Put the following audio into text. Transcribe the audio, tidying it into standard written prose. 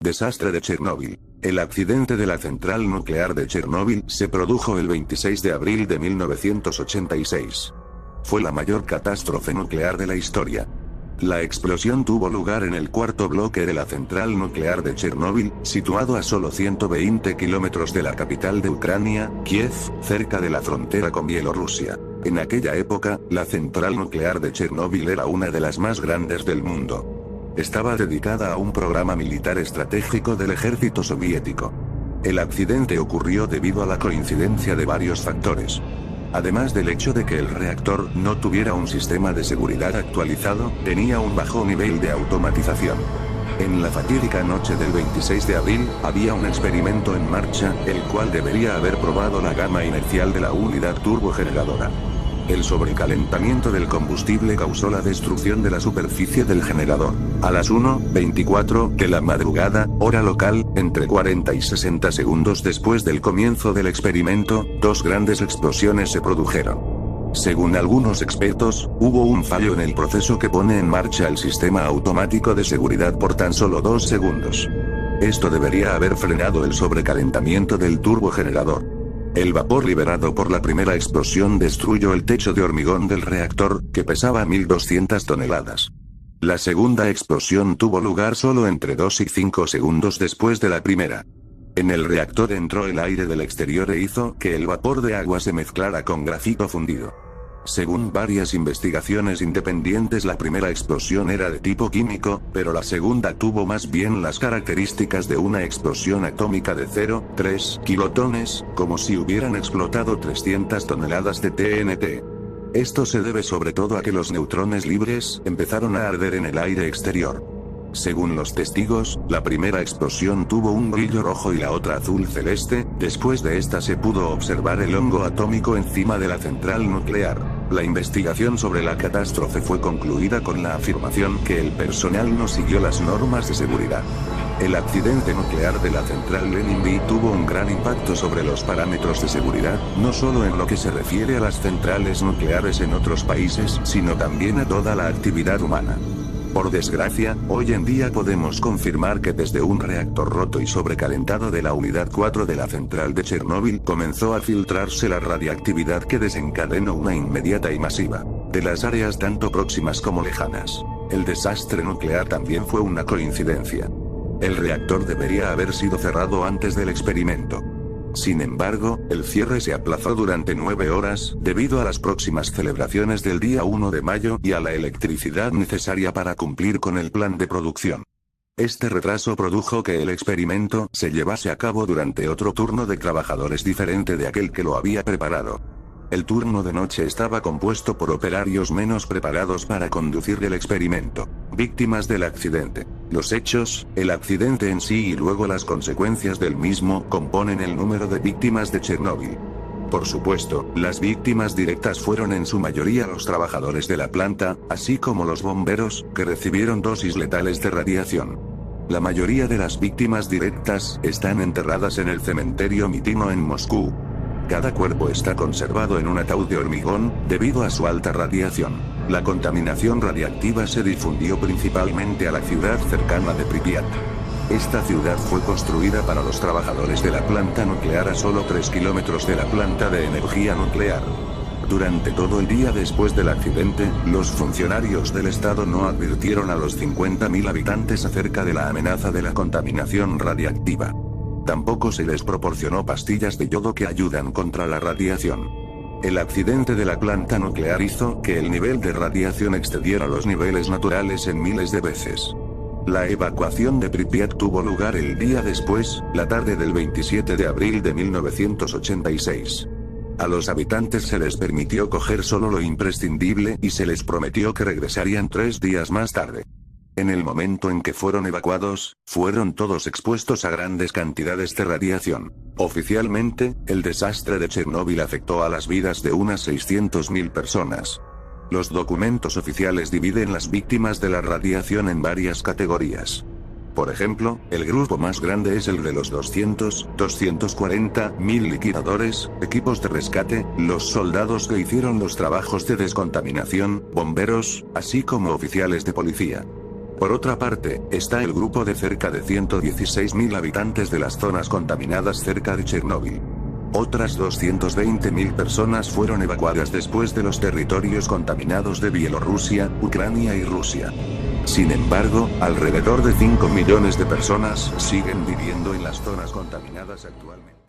Desastre de Chernóbil. El accidente de la central nuclear de Chernóbil se produjo el 26 de abril de 1986. Fue la mayor catástrofe nuclear de la historia. La explosión tuvo lugar en el cuarto bloque de la central nuclear de Chernóbil, situado a solo 120 kilómetros de la capital de Ucrania, Kiev, cerca de la frontera con Bielorrusia. En aquella época, la central nuclear de Chernóbil era una de las más grandes del mundo. Estaba dedicada a un programa militar estratégico del ejército soviético. El accidente ocurrió debido a la coincidencia de varios factores. Además del hecho de que el reactor no tuviera un sistema de seguridad actualizado, tenía un bajo nivel de automatización. En la fatídica noche del 26 de abril, había un experimento en marcha, el cual debería haber probado la gama inercial de la unidad turbogeneradora. El sobrecalentamiento del combustible causó la destrucción de la superficie del generador. A las 1:24 de la madrugada, hora local, entre 40 y 60 segundos después del comienzo del experimento, dos grandes explosiones se produjeron. Según algunos expertos, hubo un fallo en el proceso que pone en marcha el sistema automático de seguridad por tan solo 2 segundos. Esto debería haber frenado el sobrecalentamiento del turbogenerador. El vapor liberado por la primera explosión destruyó el techo de hormigón del reactor, que pesaba 1200 toneladas. La segunda explosión tuvo lugar solo entre 2 y 5 segundos después de la primera. En el reactor entró el aire del exterior e hizo que el vapor de agua se mezclara con grafito fundido. Según varias investigaciones independientes, la primera explosión era de tipo químico, pero la segunda tuvo más bien las características de una explosión atómica de 0,3 kilotones, como si hubieran explotado 300 toneladas de TNT. Esto se debe sobre todo a que los neutrones libres empezaron a arder en el aire exterior. Según los testigos, la primera explosión tuvo un brillo rojo y la otra azul celeste. Después de esta se pudo observar el hongo atómico encima de la central nuclear. La investigación sobre la catástrofe fue concluida con la afirmación que el personal no siguió las normas de seguridad. El accidente nuclear de la central Lenin B tuvo un gran impacto sobre los parámetros de seguridad, no solo en lo que se refiere a las centrales nucleares en otros países, sino también a toda la actividad humana. Por desgracia, hoy en día podemos confirmar que desde un reactor roto y sobrecalentado de la unidad 4 de la central de Chernóbil comenzó a filtrarse la radiactividad que desencadenó una inmediata y masiva, de las áreas tanto próximas como lejanas. El desastre nuclear también fue una coincidencia. El reactor debería haber sido cerrado antes del experimento. Sin embargo, el cierre se aplazó durante 9 horas, debido a las próximas celebraciones del día 1 de mayo y a la electricidad necesaria para cumplir con el plan de producción. Este retraso produjo que el experimento se llevase a cabo durante otro turno de trabajadores diferente de aquel que lo había preparado. El turno de noche estaba compuesto por operarios menos preparados para conducir el experimento. Víctimas del accidente. Los hechos, el accidente en sí y luego las consecuencias del mismo componen el número de víctimas de Chernóbil. Por supuesto, las víctimas directas fueron en su mayoría los trabajadores de la planta, así como los bomberos, que recibieron dosis letales de radiación. La mayoría de las víctimas directas están enterradas en el cementerio Mitino en Moscú. Cada cuerpo está conservado en un ataúd de hormigón, debido a su alta radiación. La contaminación radiactiva se difundió principalmente a la ciudad cercana de Pripyat. Esta ciudad fue construida para los trabajadores de la planta nuclear a solo 3 kilómetros de la planta de energía nuclear. Durante todo el día después del accidente, los funcionarios del Estado no advirtieron a los 50.000 habitantes acerca de la amenaza de la contaminación radiactiva. Tampoco se les proporcionó pastillas de yodo que ayudan contra la radiación. El accidente de la planta nuclear hizo que el nivel de radiación excediera los niveles naturales en miles de veces. La evacuación de Pripyat tuvo lugar el día después, la tarde del 27 de abril de 1986. A los habitantes se les permitió coger solo lo imprescindible y se les prometió que regresarían 3 días más tarde. En el momento en que fueron evacuados, fueron todos expuestos a grandes cantidades de radiación. Oficialmente, el desastre de Chernóbil afectó a las vidas de unas 600.000 personas. Los documentos oficiales dividen las víctimas de la radiación en varias categorías. Por ejemplo, el grupo más grande es el de los 240.000 liquidadores, equipos de rescate, los soldados que hicieron los trabajos de descontaminación, bomberos, así como oficiales de policía. Por otra parte, está el grupo de cerca de 116.000 habitantes de las zonas contaminadas cerca de Chernóbil. Otras 220.000 personas fueron evacuadas después de los territorios contaminados de Bielorrusia, Ucrania y Rusia. Sin embargo, alrededor de 5 millones de personas siguen viviendo en las zonas contaminadas actualmente.